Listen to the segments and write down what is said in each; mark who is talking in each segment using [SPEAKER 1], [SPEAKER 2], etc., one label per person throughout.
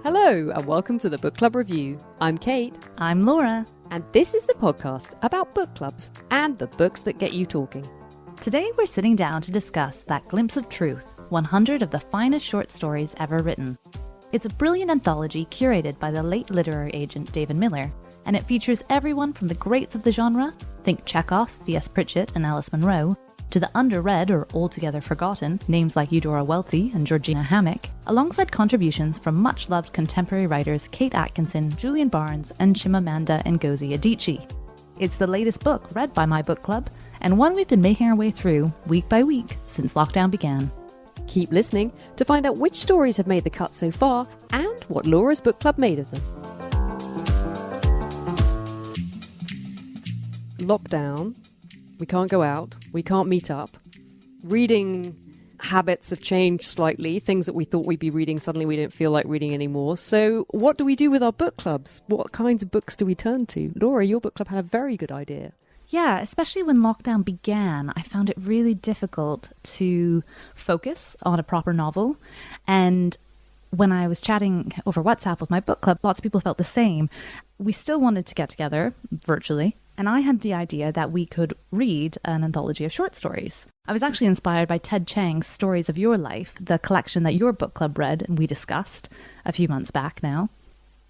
[SPEAKER 1] Hello and welcome to the Book Club Review. I'm Kate.
[SPEAKER 2] I'm Laura.
[SPEAKER 1] And this is the podcast about book clubs and the books that get you talking.
[SPEAKER 2] Today we're sitting down to discuss That Glimpse of Truth, 100 of the finest short stories ever written. It's a brilliant anthology curated by the late literary agent David Miller, and it features everyone from the greats of the genre, think Chekhov, V.S. Pritchett and Alice Munro, to the underread or altogether forgotten names like Eudora Welty and Georgina Hammack, alongside contributions from much-loved contemporary writers Kate Atkinson, Julian Barnes, and Chimamanda Ngozi Adichie. It's the latest book read by my book club, and one we've been making our way through week by week since lockdown began.
[SPEAKER 1] Keep listening to find out which stories have made the cut so far and what Laura's book club made of them. Lockdown. We can't go out. We can't meet up. Reading habits have changed slightly. Things that we thought we'd be reading, suddenly we don't feel like reading anymore. So what do we do with our book clubs? What kinds of books do we turn to? Laura, your book club had a very good idea.
[SPEAKER 2] Yeah, especially when lockdown began, I found it really difficult to focus on a proper novel. And when I was chatting over WhatsApp with my book club, lots of people felt the same. We still wanted to get together virtually. And I had the idea that we could read an anthology of short stories. I was actually inspired by Ted Chiang's Stories of Your Life, the collection that your book club read and we discussed a few months back now.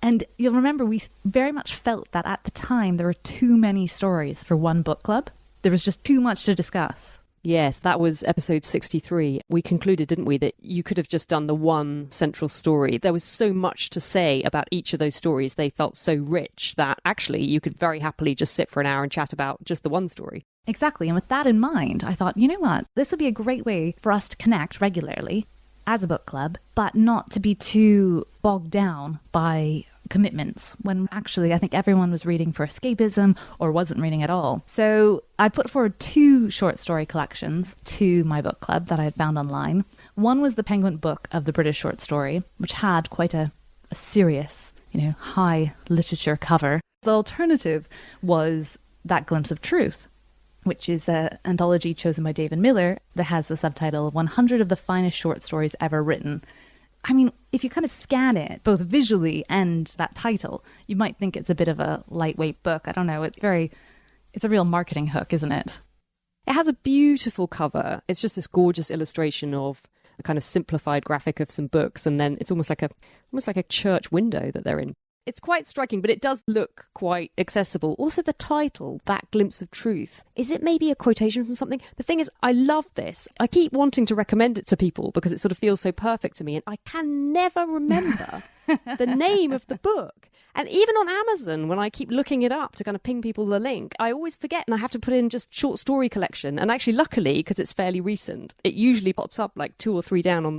[SPEAKER 2] And you'll remember we very much felt that at the time there were too many stories for one book club. There was just too much to discuss.
[SPEAKER 1] Yes, that was episode 63. We concluded, didn't we, that you could have just done the one central story. There was so much to say about each of those stories. They felt so rich that actually you could very happily just sit for an hour and chat about just the one story.
[SPEAKER 2] Exactly. And with that in mind, I thought, you know what? This would be a great way for us to connect regularly as a book club, but not to be too bogged down by commitments when actually I think everyone was reading for escapism or wasn't reading at all. So I put forward two short story collections to my book club that I had found online. One was the Penguin Book of the British Short Story, which had quite a serious, high literature cover. The alternative was That Glimpse of Truth, which is an anthology chosen by David Miller that has the subtitle 100 of the Finest Short Stories Ever Written. I mean, if you kind of scan it, both visually and that title, you might think it's a bit of a lightweight book. I don't know. It's a real marketing hook, isn't it?
[SPEAKER 1] It has a beautiful cover. It's just this gorgeous illustration of a kind of simplified graphic of some books. And then it's almost like a church window that they're in. It's quite striking, but it does look quite accessible. Also, the title, That Glimpse of Truth, is it maybe a quotation from something? The thing is, I love this. I keep wanting to recommend it to people because it sort of feels so perfect to me, and I can never remember the name of the book. And even on Amazon, when I keep looking it up to kind of ping people the link, I always forget and I have to put in just short story collection. And actually, luckily, because it's fairly recent, it usually pops up like 2 or 3 down on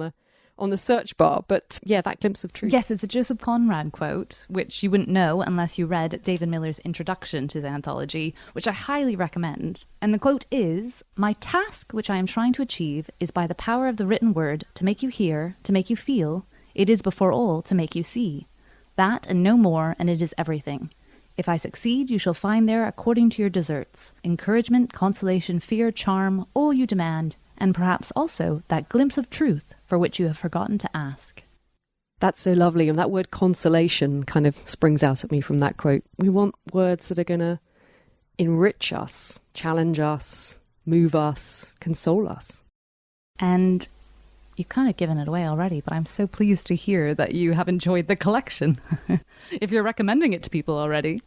[SPEAKER 1] the search bar. But yeah, That Glimpse of Truth.
[SPEAKER 2] Yes, it's a Joseph Conrad quote, which you wouldn't know unless you read David Miller's introduction to the anthology, which I highly recommend. And the quote is, "My task, which I am trying to achieve, is by the power of the written word to make you hear, to make you feel. It is before all to make you see. That and no more, and it is everything. If I succeed, you shall find there, according to your deserts, encouragement, consolation, fear, charm, all you demand, and perhaps also that glimpse of truth for which you have forgotten to ask."
[SPEAKER 1] That's so lovely. And that word consolation kind of springs out at me from that quote. We want words that are going to enrich us, challenge us, move us, console us.
[SPEAKER 2] And you've kind of given it away already, but I'm so pleased to hear that you have enjoyed the collection. If you're recommending it to people already.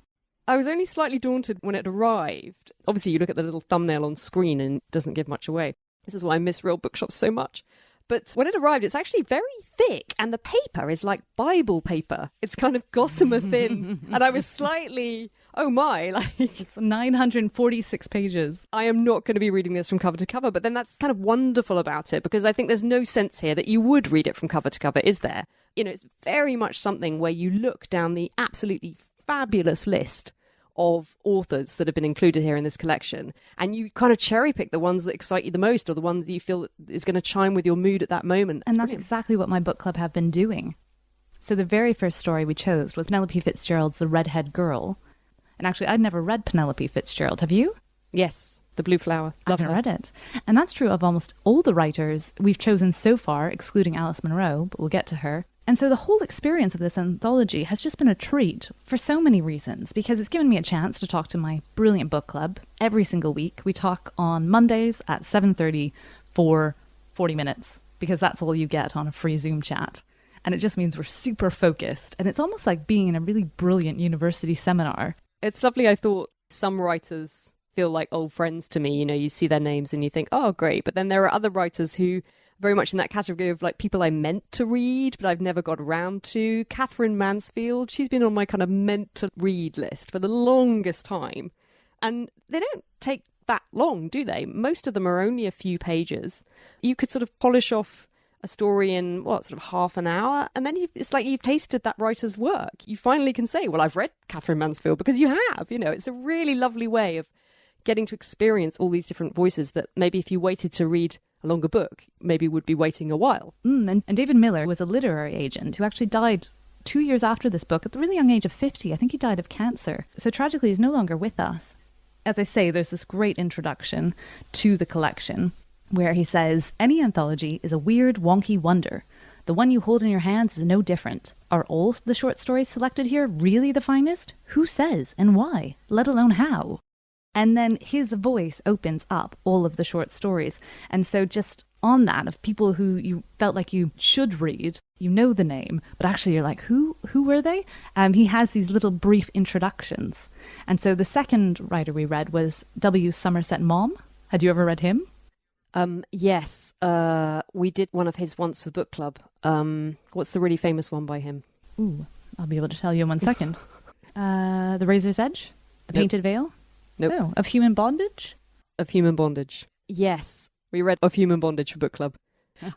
[SPEAKER 1] I was only slightly daunted when it arrived. Obviously, you look at the little thumbnail on screen and it doesn't give much away. This is why I miss real bookshops so much. But when it arrived, it's actually very thick, and the paper is like Bible paper. It's kind of gossamer thin, and I was slightly, oh my,
[SPEAKER 2] It's 946 pages.
[SPEAKER 1] I am not going to be reading this from cover to cover, but then that's kind of wonderful about it, because I think there's no sense here that you would read it from cover to cover, is there? It's very much something where you look down the absolutely fabulous list of authors that have been included here in this collection, and you kind of cherry pick the ones that excite you the most or the ones that you feel is going to chime with your mood at that moment.
[SPEAKER 2] And that's exactly what my book club have been doing. So the very first story we chose was Penelope Fitzgerald's The Redhead Girl. And actually, I'd never read Penelope Fitzgerald. Have you?
[SPEAKER 1] Yes, The Blue Flower. Love
[SPEAKER 2] I've
[SPEAKER 1] her.
[SPEAKER 2] read it. And that's true of almost all the writers we've chosen so far, excluding Alice Munro, but we'll get to her. And so the whole experience of this anthology has just been a treat for so many reasons, because it's given me a chance to talk to my brilliant book club every single week. We talk on Mondays at 7:30 for 40 minutes, because that's all you get on a free Zoom chat. And it just means we're super focused. And it's almost like being in a really brilliant university seminar.
[SPEAKER 1] It's lovely. I thought some writers feel like old friends to me. You know, you see their names and you think, oh, great. But then there are other writers who very much in that category of like people I meant to read, but I've never got around to. Catherine Mansfield, she's been on my kind of meant to read list for the longest time. And they don't take that long, do they? Most of them are only a few pages. You could sort of polish off a story in, sort of half an hour, and then it's like you've tasted that writer's work. You finally can say, well, I've read Catherine Mansfield, because you have. You know, it's a really lovely way of getting to experience all these different voices that maybe if you waited to read a longer book, maybe would be waiting a while.
[SPEAKER 2] And David Miller was a literary agent who actually died 2 years after this book at the really young age of 50. I think he died of cancer. So tragically, he's no longer with us. As I say, there's this great introduction to the collection where he says, any anthology is a weird, wonky wonder. The one you hold in your hands is no different. Are all the short stories selected here really the finest? Who says and why, let alone how? And then his voice opens up all of the short stories. And so just on that, of people who you felt like you should read, you know the name, but actually you're like, who were they? He has these little brief introductions. And so the second writer we read was W. Somerset Maugham. Had you ever read him?
[SPEAKER 1] Yes. We did one of his once for book club. What's the really famous one by him?
[SPEAKER 2] Ooh, I'll be able to tell you in 1 second. The Razor's Edge? The Painted Veil?
[SPEAKER 1] Nope.
[SPEAKER 2] No. Of Human Bondage?
[SPEAKER 1] Of Human Bondage. Yes. We read Of Human Bondage for book club.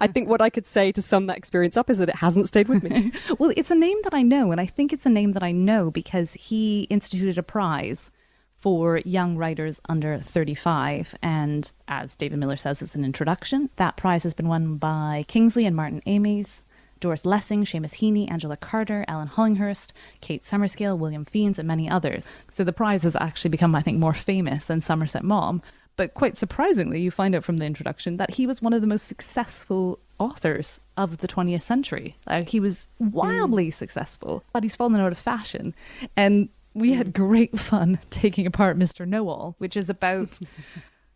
[SPEAKER 1] I think what I could say to sum that experience up is that it hasn't stayed with me.
[SPEAKER 2] Well, it's a name that I know, and I think it's a name that I know because he instituted a prize for young writers under 35. And as David Miller says as an introduction, that prize has been won by Kingsley and Martin Amis, Doris Lessing, Seamus Heaney, Angela Carter, Alan Hollinghurst, Kate Summerscale, William Fiennes, and many others. So the prize has actually become, I think, more famous than Somerset Maugham. But quite surprisingly, you find out from the introduction that he was one of the most successful authors of the 20th century. He was wildly successful, but he's fallen out of fashion. And we had great fun taking apart Mr. Know-All, which is about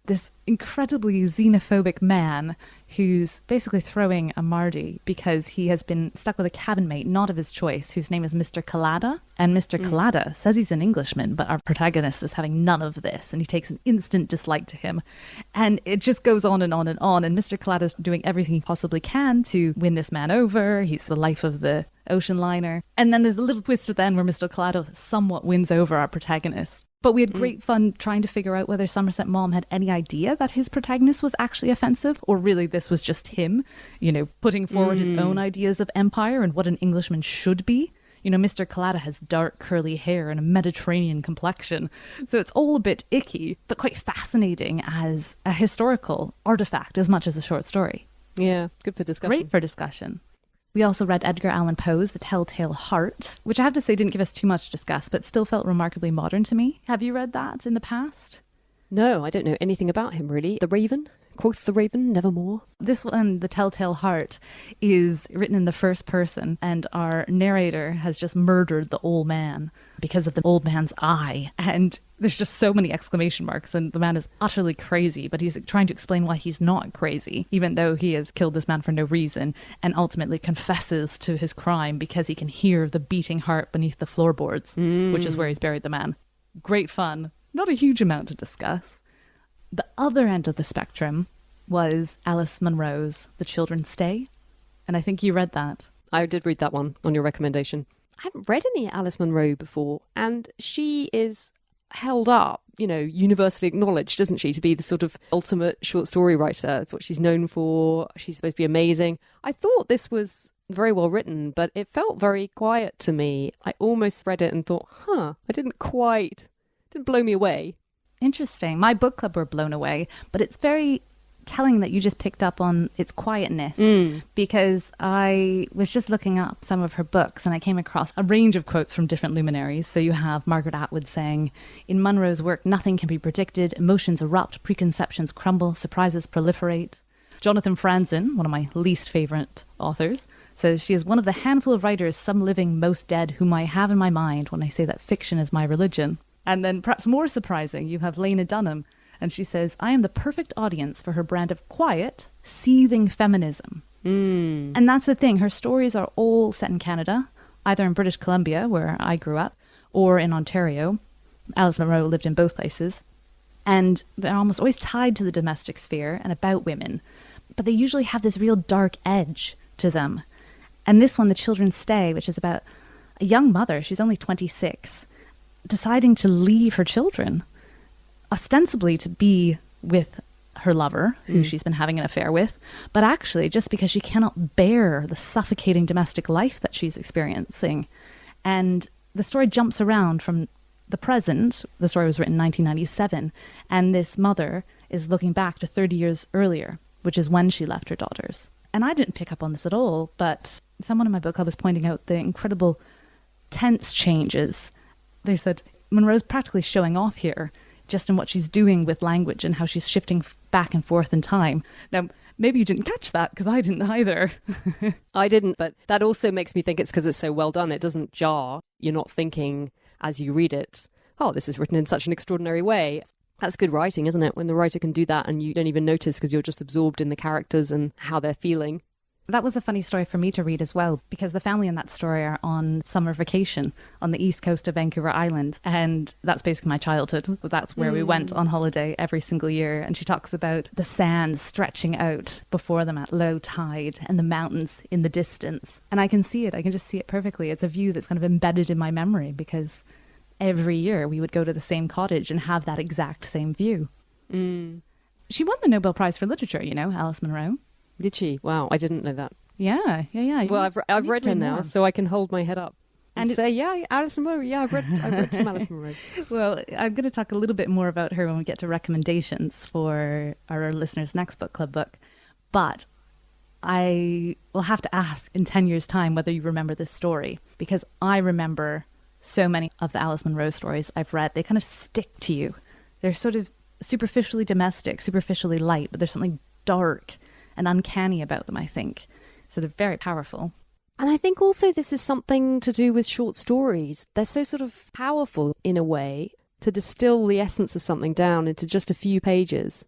[SPEAKER 2] this incredibly xenophobic man who's basically throwing a Mardy because he has been stuck with a cabin mate, not of his choice, whose name is Mr. Collada. And Mr. Collada says he's an Englishman, but our protagonist is having none of this, and he takes an instant dislike to him. And it just goes on and on and on, and Mr. Collada's doing everything he possibly can to win this man over. He's the life of the ocean liner. And then there's a little twist at the end where Mr. Collada somewhat wins over our protagonist. But we had great fun trying to figure out whether Somerset Maugham had any idea that his protagonist was actually offensive, or really this was just him, putting forward his own ideas of empire and what an Englishman should be. Mr. Collada has dark curly hair and a Mediterranean complexion, so it's all a bit icky, but quite fascinating as a historical artifact as much as a short story.
[SPEAKER 1] Yeah, good for discussion.
[SPEAKER 2] Great for discussion. We also read Edgar Allan Poe's The Telltale Heart, which I have to say didn't give us too much to discuss, but still felt remarkably modern to me. Have you read that in the past?
[SPEAKER 1] No, I don't know anything about him, really. The Raven? Quoth the Raven, nevermore.
[SPEAKER 2] This one, The Telltale Heart, is written in the first person, and our narrator has just murdered the old man because of the old man's eye. And there's just so many exclamation marks, and the man is utterly crazy, but he's trying to explain why he's not crazy, even though he has killed this man for no reason, and ultimately confesses to his crime because he can hear the beating heart beneath the floorboards, which is where he's buried the man. Great fun. Not a huge amount to discuss. The other end of the spectrum was Alice Munro's The Children Stay, and I think you read that.
[SPEAKER 1] I did read that one on your recommendation. I haven't read any Alice Munro before, and she is held up, universally acknowledged, isn't she, to be the sort of ultimate short story writer. It's what she's known for. She's supposed to be amazing. I thought this was very well written, but it felt very quiet to me. I almost read it and thought, didn't blow me away.
[SPEAKER 2] Interesting. My book club were blown away, but it's very telling that you just picked up on its quietness, because I was just looking up some of her books and I came across a range of quotes from different luminaries. So you have Margaret Atwood saying, in Munro's work, nothing can be predicted, emotions erupt, preconceptions crumble, surprises proliferate. Jonathan Franzen, one of my least favourite authors, says she is one of the handful of writers, some living, most dead, whom I have in my mind when I say that fiction is my religion. And then perhaps more surprising, you have Lena Dunham, and she says, I am the perfect audience for her brand of quiet, seething feminism. And that's the thing. Her stories are all set in Canada, either in British Columbia, where I grew up, or in Ontario. Alice Munro lived in both places. And they're almost always tied to the domestic sphere and about women. But they usually have this real dark edge to them. And this one, The Children's Stay, which is about a young mother, she's only 26, deciding to leave her children, ostensibly to be with her lover, who she's been having an affair with, but actually just because she cannot bear the suffocating domestic life that she's experiencing. And the story jumps around from the present. The story was written in 1997, and this mother is looking back to 30 years earlier, which is when she left her daughters. And I didn't pick up on this at all, but someone in my book club was pointing out the incredible tense changes. They said Munro's practically showing off here, just in what she's doing with language and how she's shifting back and forth in time. Now, maybe you didn't catch that, because I didn't either.
[SPEAKER 1] I didn't, but that also makes me think it's because it's so well done. It doesn't jar. You're not thinking as you read it, oh, this is written in such an extraordinary way. That's good writing, isn't it? When the writer can do that and you don't even notice because you're just absorbed in the characters and how they're feeling.
[SPEAKER 2] That was a funny story for me to read as well, because the family in that story are on summer vacation on the east coast of Vancouver Island. And that's basically my childhood. That's where we went on holiday every single year. And she talks about the sand stretching out before them at low tide and the mountains in the distance. And I can see it. I can just see it perfectly. It's a view that's kind of embedded in my memory, because every year we would go to the same cottage and have that exact same view. She won the Nobel Prize for Literature, you know, Alice Munro.
[SPEAKER 1] Did she? Wow, I didn't know that.
[SPEAKER 2] Yeah.
[SPEAKER 1] Well, I've read her now, so I can hold my head up and say, yeah, Alice Munro. Yeah, I've read some Alice Munro.
[SPEAKER 2] Well, I'm going to talk a little bit more about her when we get to recommendations for our listeners' next book club book. But I will have to ask in 10 years' time whether you remember this story, because I remember so many of the Alice Munro stories I've read. They kind of stick to you. They're sort of superficially domestic, superficially light, but there's something dark and uncanny about them, I think. So they're very powerful.
[SPEAKER 1] And I think also this is something to do with short stories. They're so sort of powerful in a way to distill the essence of something down into just a few pages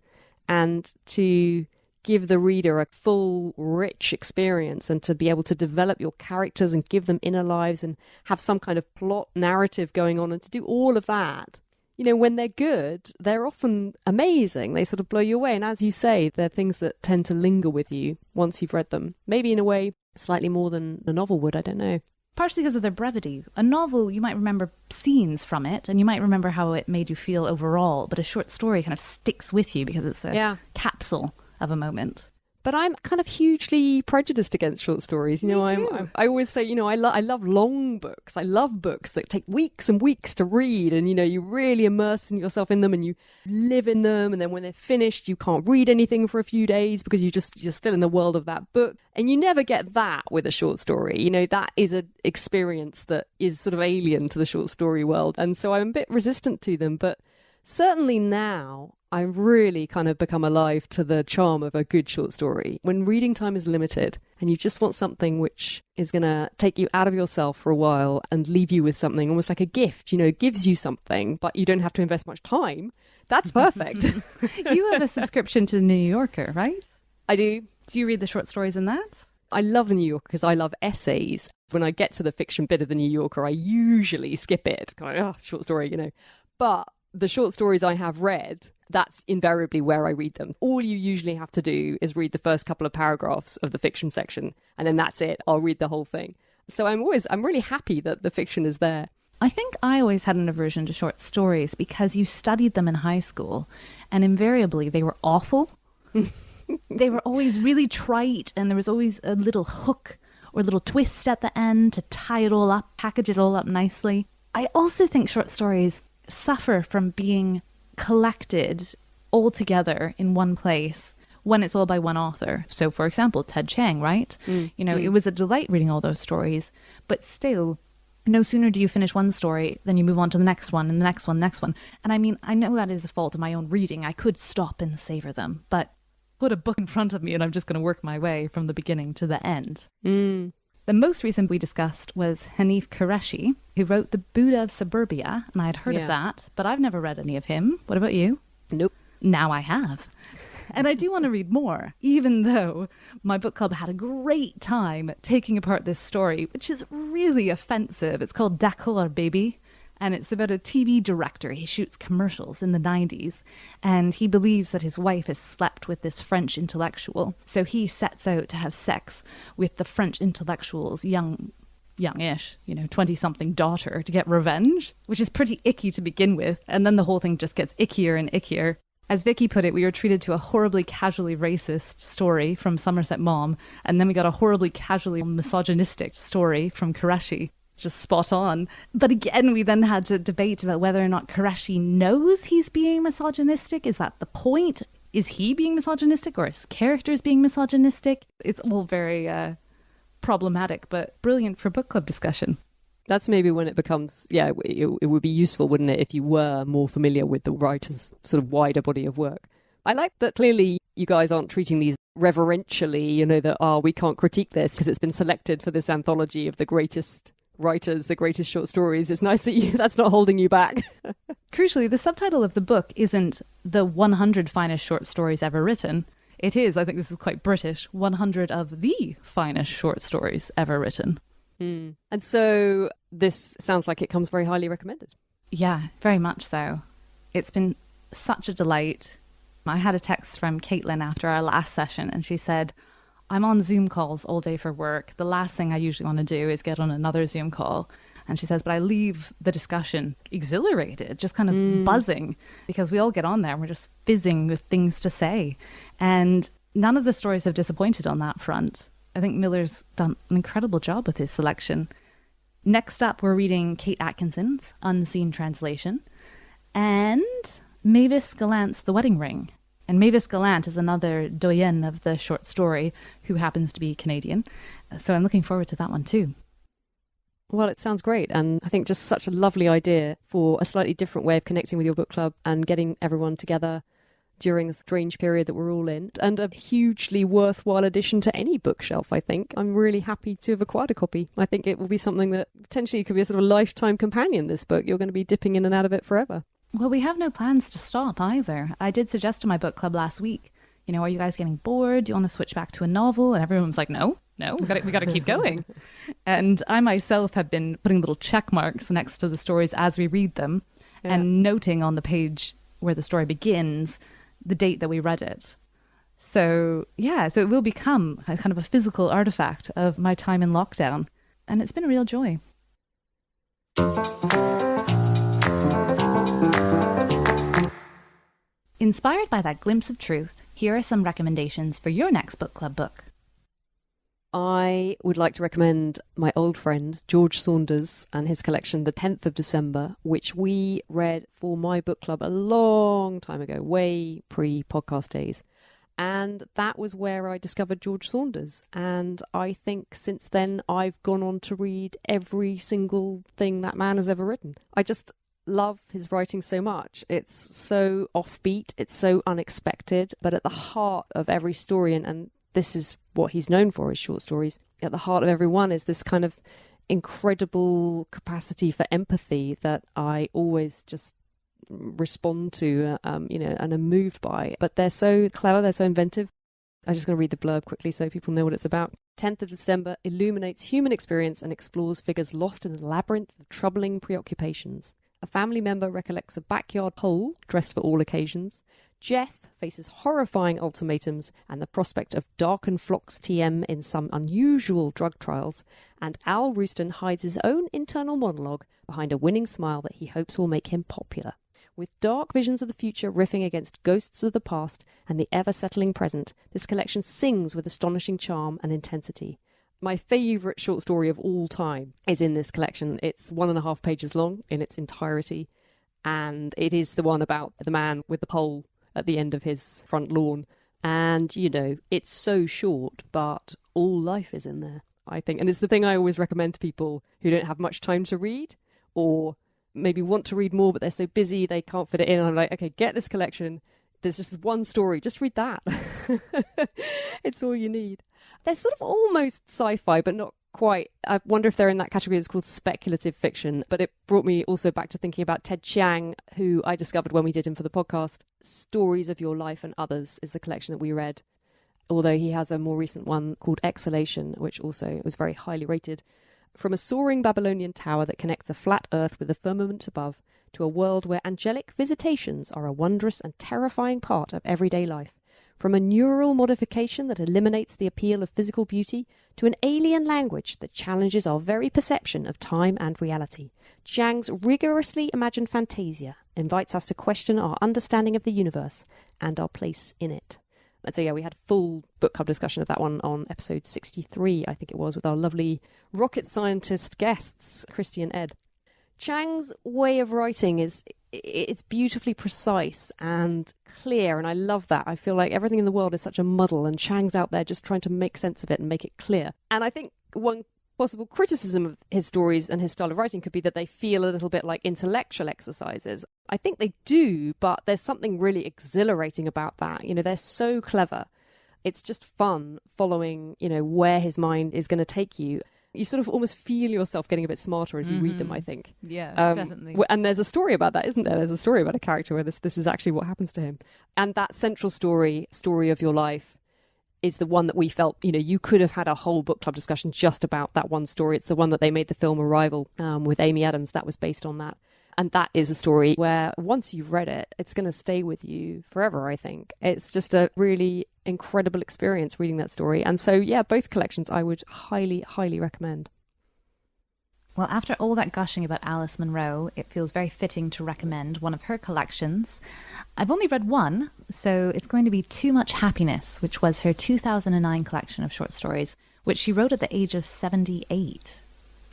[SPEAKER 1] and to give the reader a full, rich experience and to be able to develop your characters and give them inner lives and have some kind of plot narrative going on, and to do all of that. You know, when they're good, they're often amazing. They sort of blow you away. And as you say, they're things that tend to linger with you once you've read them. Maybe in a way, slightly more than a novel would, I don't know.
[SPEAKER 2] Partially because of their brevity. A novel, you might remember scenes from it, and you might remember how it made you feel overall, but a short story kind of sticks with you because it's a capsule of a moment.
[SPEAKER 1] But I'm kind of hugely prejudiced against short stories. You know, I always say, you know, I love long books. I love books that take weeks and weeks to read. And, you know, you really immerse yourself in them and you live in them. And then when they're finished, you can't read anything for a few days because you're still in the world of that book. And you never get that with a short story. You know, that is an experience that is sort of alien to the short story world. And so I'm a bit resistant to them. But certainly now, I've really kind of become alive to the charm of a good short story. When reading time is limited and you just want something which is going to take you out of yourself for a while and leave you with something almost like a gift, you know, gives you something, but you don't have to invest much time. That's perfect.
[SPEAKER 2] You have a subscription to The New Yorker, right?
[SPEAKER 1] I do.
[SPEAKER 2] Do you read the short stories in that?
[SPEAKER 1] I love The New Yorker because I love essays. When I get to the fiction bit of The New Yorker, I usually skip it. Kind of, short story, you know. But the short stories I have read, that's invariably where I read them. All you usually have to do is read the first couple of paragraphs of the fiction section, and then that's it. I'll read the whole thing. So I'm really happy that the fiction is there.
[SPEAKER 2] I think I always had an aversion to short stories because you studied them in high school, and invariably they were awful. They were always really trite, and there was always a little hook or a little twist at the end to tie it all up, package it all up nicely. I also think short stories suffer from being collected all together in one place when it's all by one author. So, for example, Ted Chiang, right? It was a delight reading all those stories, but still, no sooner do you finish one story than you move on to the next one and the next one, next one. And I mean, I know that is a fault of my own reading. I could stop and savor them, but put a book in front of me and I'm just going to work my way from the beginning to the end. The most recent we discussed was Hanif Kureishi, who wrote The Buddha of Suburbia, and I had heard of that, but I've never read any of him. What about you?
[SPEAKER 1] Nope.
[SPEAKER 2] Now I have. And I do want to read more, even though my book club had a great time taking apart this story, which is really offensive. It's called D'accord Baby, and it's about a TV director. He shoots commercials in the 90s, and he believes that his wife has slept with this French intellectual. So he sets out to have sex with the French intellectual's youngish, 20-something daughter to get revenge, which is pretty icky to begin with. And then the whole thing just gets ickier and ickier. As Vicky put it, we were treated to a horribly casually racist story from Somerset Maugham, and then we got a horribly casually misogynistic story from Kureishi. Just spot on. But again, we then had to debate about whether or not Kureishi knows he's being misogynistic. Is that the point? Is he being misogynistic, or his characters being misogynistic? It's all very problematic, but brilliant for book club discussion.
[SPEAKER 1] That's maybe when it becomes, it would be useful, wouldn't it, if you were more familiar with the writer's sort of wider body of work. I like that clearly you guys aren't treating these reverentially, that, we can't critique this because it's been selected for this anthology of the greatest writers, the greatest short stories. It's nice that that's not holding you back.
[SPEAKER 2] Crucially, the subtitle of the book isn't the 100 finest short stories ever written. It is, I think this is quite British, 100 of the finest short stories ever written.
[SPEAKER 1] And so this sounds like it comes very highly recommended.
[SPEAKER 2] Yeah, very much so. It's been such a delight. I had a text from Caitlin after our last session, and she said, I'm on Zoom calls all day for work. The last thing I usually want to do is get on another Zoom call. And she says, but I leave the discussion exhilarated, just kind of buzzing, because we all get on there and we're just fizzing with things to say. And none of the stories have disappointed on that front. I think Miller's done an incredible job with his selection. Next up, we're reading Kate Atkinson's Unseen Translation and Mavis Gallant's The Wedding Ring. And Mavis Gallant is another doyenne of the short story who happens to be Canadian. So I'm looking forward to that one too.
[SPEAKER 1] Well, it sounds great. And I think just such a lovely idea for a slightly different way of connecting with your book club and getting everyone together during a strange period that we're all in, and a hugely worthwhile addition to any bookshelf, I think. I'm really happy to have acquired a copy. I think it will be something that potentially could be a sort of lifetime companion, this book. You're going to be dipping in and out of it forever.
[SPEAKER 2] Well, we have no plans to stop either. I did suggest to my book club last week, are you guys getting bored? Do you want to switch back to a novel? And everyone was like, no, we got to keep going. And I myself have been putting little check marks next to the stories as we read them and noting on the page where the story begins the date that we read it. So it will become a kind of a physical artifact of my time in lockdown. And it's been a real joy. Inspired by that glimpse of truth, here are some recommendations for your next book club book.
[SPEAKER 1] I would like to recommend my old friend George Saunders and his collection The 10th of December, which we read for my book club a long time ago, way pre-podcast days. And that was where I discovered George Saunders. And I think since then I've gone on to read every single thing that man has ever written. I just love his writing so much. It's so offbeat, it's so unexpected, but at the heart of every story, and this is what he's known for, his short stories, at the heart of every one is this kind of incredible capacity for empathy that I always just respond to, and am moved by. But they're so clever, they're so inventive. I'm just going to read the blurb quickly so people know what it's about. 10th of December illuminates human experience and explores figures lost in a labyrinth of troubling preoccupations. A family member recollects a backyard hole dressed for all occasions. Jeff faces horrifying ultimatums and the prospect of darkened flocks TM in some unusual drug trials. And Al Rooston hides his own internal monologue behind a winning smile that he hopes will make him popular. With dark visions of the future riffing against ghosts of the past and the ever-settling present, this collection sings with astonishing charm and intensity. My favourite short story of all time is in this collection. It's 1.5 pages long in its entirety, and it is the one about the man with the pole at the end of his front lawn. And, you know, it's so short, but all life is in there, I think. And it's the thing I always recommend to people who don't have much time to read, or maybe want to read more, but they're so busy they can't fit it in. I'm like, okay, get this collection. There's just one story. Just read that. It's all you need. They're sort of almost sci-fi, but not quite. I wonder if they're in that category. It's called speculative fiction. But it brought me also back to thinking about Ted Chiang, who I discovered when we did him for the podcast. Stories of Your Life and Others is the collection that we read. Although he has a more recent one called Exhalation, which also was very highly rated. From a soaring Babylonian tower that connects a flat earth with the firmament above, to a world where angelic visitations are a wondrous and terrifying part of everyday life. From a neural modification that eliminates the appeal of physical beauty to an alien language that challenges our very perception of time and reality, Chiang's rigorously imagined fantasia invites us to question our understanding of the universe and our place in it. And so, yeah, we had a full book club discussion of that one on episode 63, I think it was, with our lovely rocket scientist guests, Christy and Ed. Chiang's way of writing it's beautifully precise and clear, and I love that. I feel like everything in the world is such a muddle, and Chiang's out there just trying to make sense of it and make it clear. And I think one possible criticism of his stories and his style of writing could be that they feel a little bit like intellectual exercises. I think they do, but there's something really exhilarating about that. You know, they're so clever. It's just fun following, you know, where his mind is going to take you. You sort of almost feel yourself getting a bit smarter as you read them, I think.
[SPEAKER 2] Yeah, definitely.
[SPEAKER 1] And there's a story about that, isn't there? There's a story about a character where this is actually what happens to him. And that central story of your life, is the one that we felt, you know, you could have had a whole book club discussion just about that one story. It's the one that they made the film Arrival with Amy Adams. That was based on that. And that is a story where once you've read it, it's going to stay with you forever, I think. It's just a really incredible experience reading that story. And so, yeah, both collections I would highly, highly recommend.
[SPEAKER 2] Well, after all that gushing about Alice Munro, it feels very fitting to recommend one of her collections. I've only read one, so it's going to be Too Much Happiness, which was her 2009 collection of short stories, which she wrote at the age of 78.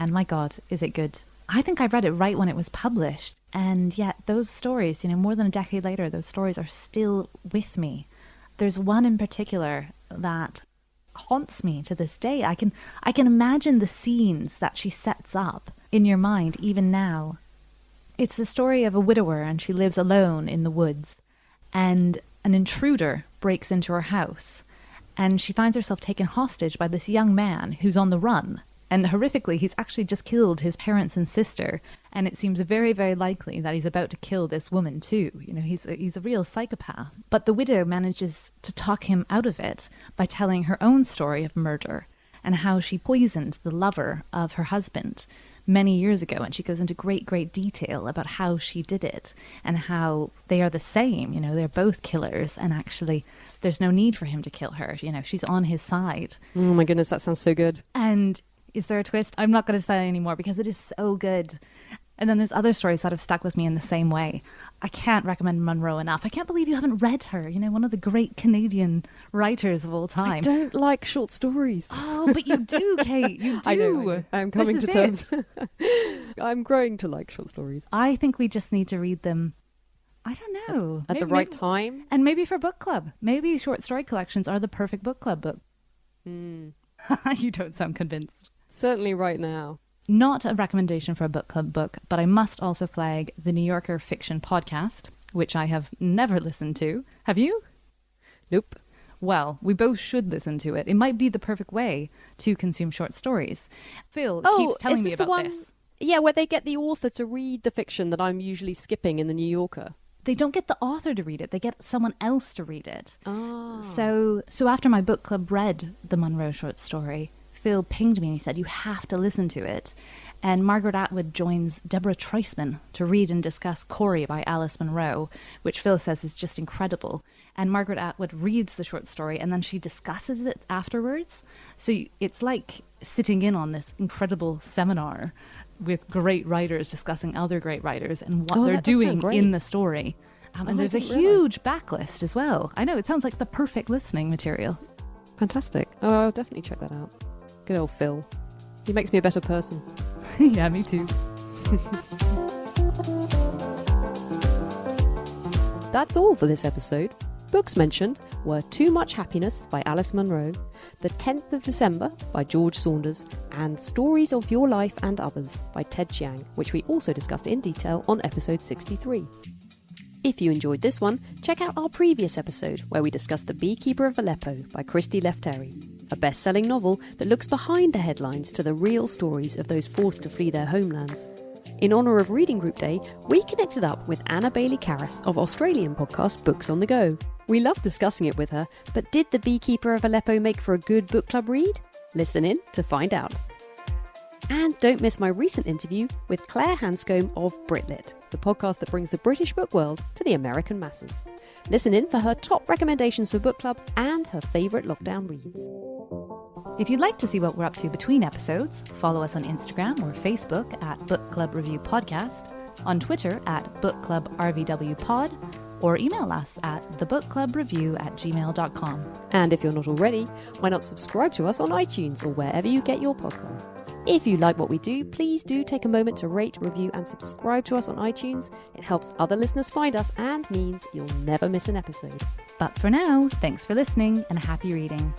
[SPEAKER 2] And my God, is it good. I think I read it right when it was published, and yet those stories, you know, more than a decade later, those stories are still with me. There's one in particular that haunts me to this day. I can imagine the scenes that she sets up in your mind even now. It's the story of a widower, and she lives alone in the woods, and an intruder breaks into her house, and she finds herself taken hostage by this young man who's on the run. And horrifically, he's actually just killed his parents and sister, and it seems very, very likely that he's about to kill this woman too. You know, he's a real psychopath. But the widow manages to talk him out of it by telling her own story of murder and how she poisoned the lover of her husband many years ago. And she goes into great, great detail about how she did it and how they are the same. You know, they're both killers, and actually there's no need for him to kill her. You know, she's on his side.
[SPEAKER 1] Oh my goodness, that sounds so good.
[SPEAKER 2] And is there a twist? I'm not going to say anymore because it is so good. And then there's other stories that have stuck with me in the same way. I can't recommend Munro enough. I can't believe you haven't read her. You know, one of the great Canadian writers of all time.
[SPEAKER 1] I don't like short stories.
[SPEAKER 2] Oh, but you do, Kate. You do.
[SPEAKER 1] I know. I'm coming to terms. I'm growing to like short stories.
[SPEAKER 2] I think we just need to read them, I don't know.
[SPEAKER 1] At the right time.
[SPEAKER 2] And maybe for book club. Maybe short story collections are the perfect book club book. You don't sound convinced.
[SPEAKER 1] Certainly right now.
[SPEAKER 2] Not a recommendation for a book club book, but I must also flag the New Yorker Fiction Podcast, which I have never listened to. Have you?
[SPEAKER 1] Nope.
[SPEAKER 2] Well, we both should listen to it. It might be the perfect way to consume short stories. Phil keeps telling me about this.
[SPEAKER 1] Yeah, where they get the author to read the fiction that I'm usually skipping in the New Yorker.
[SPEAKER 2] They don't get the author to read it. They get someone else to read it.
[SPEAKER 1] Oh.
[SPEAKER 2] So after my book club read the Munro short story, Phil pinged me and he said, you have to listen to it. And Margaret Atwood joins Deborah Treisman to read and discuss Corrie by Alice Munro, which Phil says is just incredible. And Margaret Atwood reads the short story and then she discusses it afterwards. So it's like sitting in on this incredible seminar with great writers discussing other great writers and what they're doing in the story. And there's a huge backlist as well. I know, it sounds like the perfect listening material.
[SPEAKER 1] Fantastic. Oh, I'll definitely check that out. Good old Phil. He makes me a better person.
[SPEAKER 2] Yeah, me too.
[SPEAKER 1] That's all for this episode. Books mentioned were Too Much Happiness by Alice Munro, The 10th of December by George Saunders, and Stories of Your Life and Others by Ted Chiang, which we also discussed in detail on episode 63. If you enjoyed this one, check out our previous episode where we discussed The Beekeeper of Aleppo by Christy Lefteri, a best-selling novel that looks behind the headlines to the real stories of those forced to flee their homelands. In honour of Reading Group Day, we connected up with Anna Bailey-Karras of Australian podcast Books on the Go. We loved discussing it with her, but did The Beekeeper of Aleppo make for a good book club read? Listen in to find out. And don't miss my recent interview with Claire Hanscombe of Britlit, the podcast that brings the British book world to the American masses. Listen in for her top recommendations for book club and her favourite lockdown reads.
[SPEAKER 2] If you'd like to see what we're up to between episodes, follow us on Instagram or Facebook at Book Club Review Podcast, on Twitter at Book Club RVW Pod, or email us at thebookclubreview@gmail.com.
[SPEAKER 1] And if you're not already, why not subscribe to us on iTunes or wherever you get your podcasts? If you like what we do, please do take a moment to rate, review and subscribe to us on iTunes. It helps other listeners find us and means you'll never miss an episode.
[SPEAKER 2] But for now, thanks for listening and happy reading.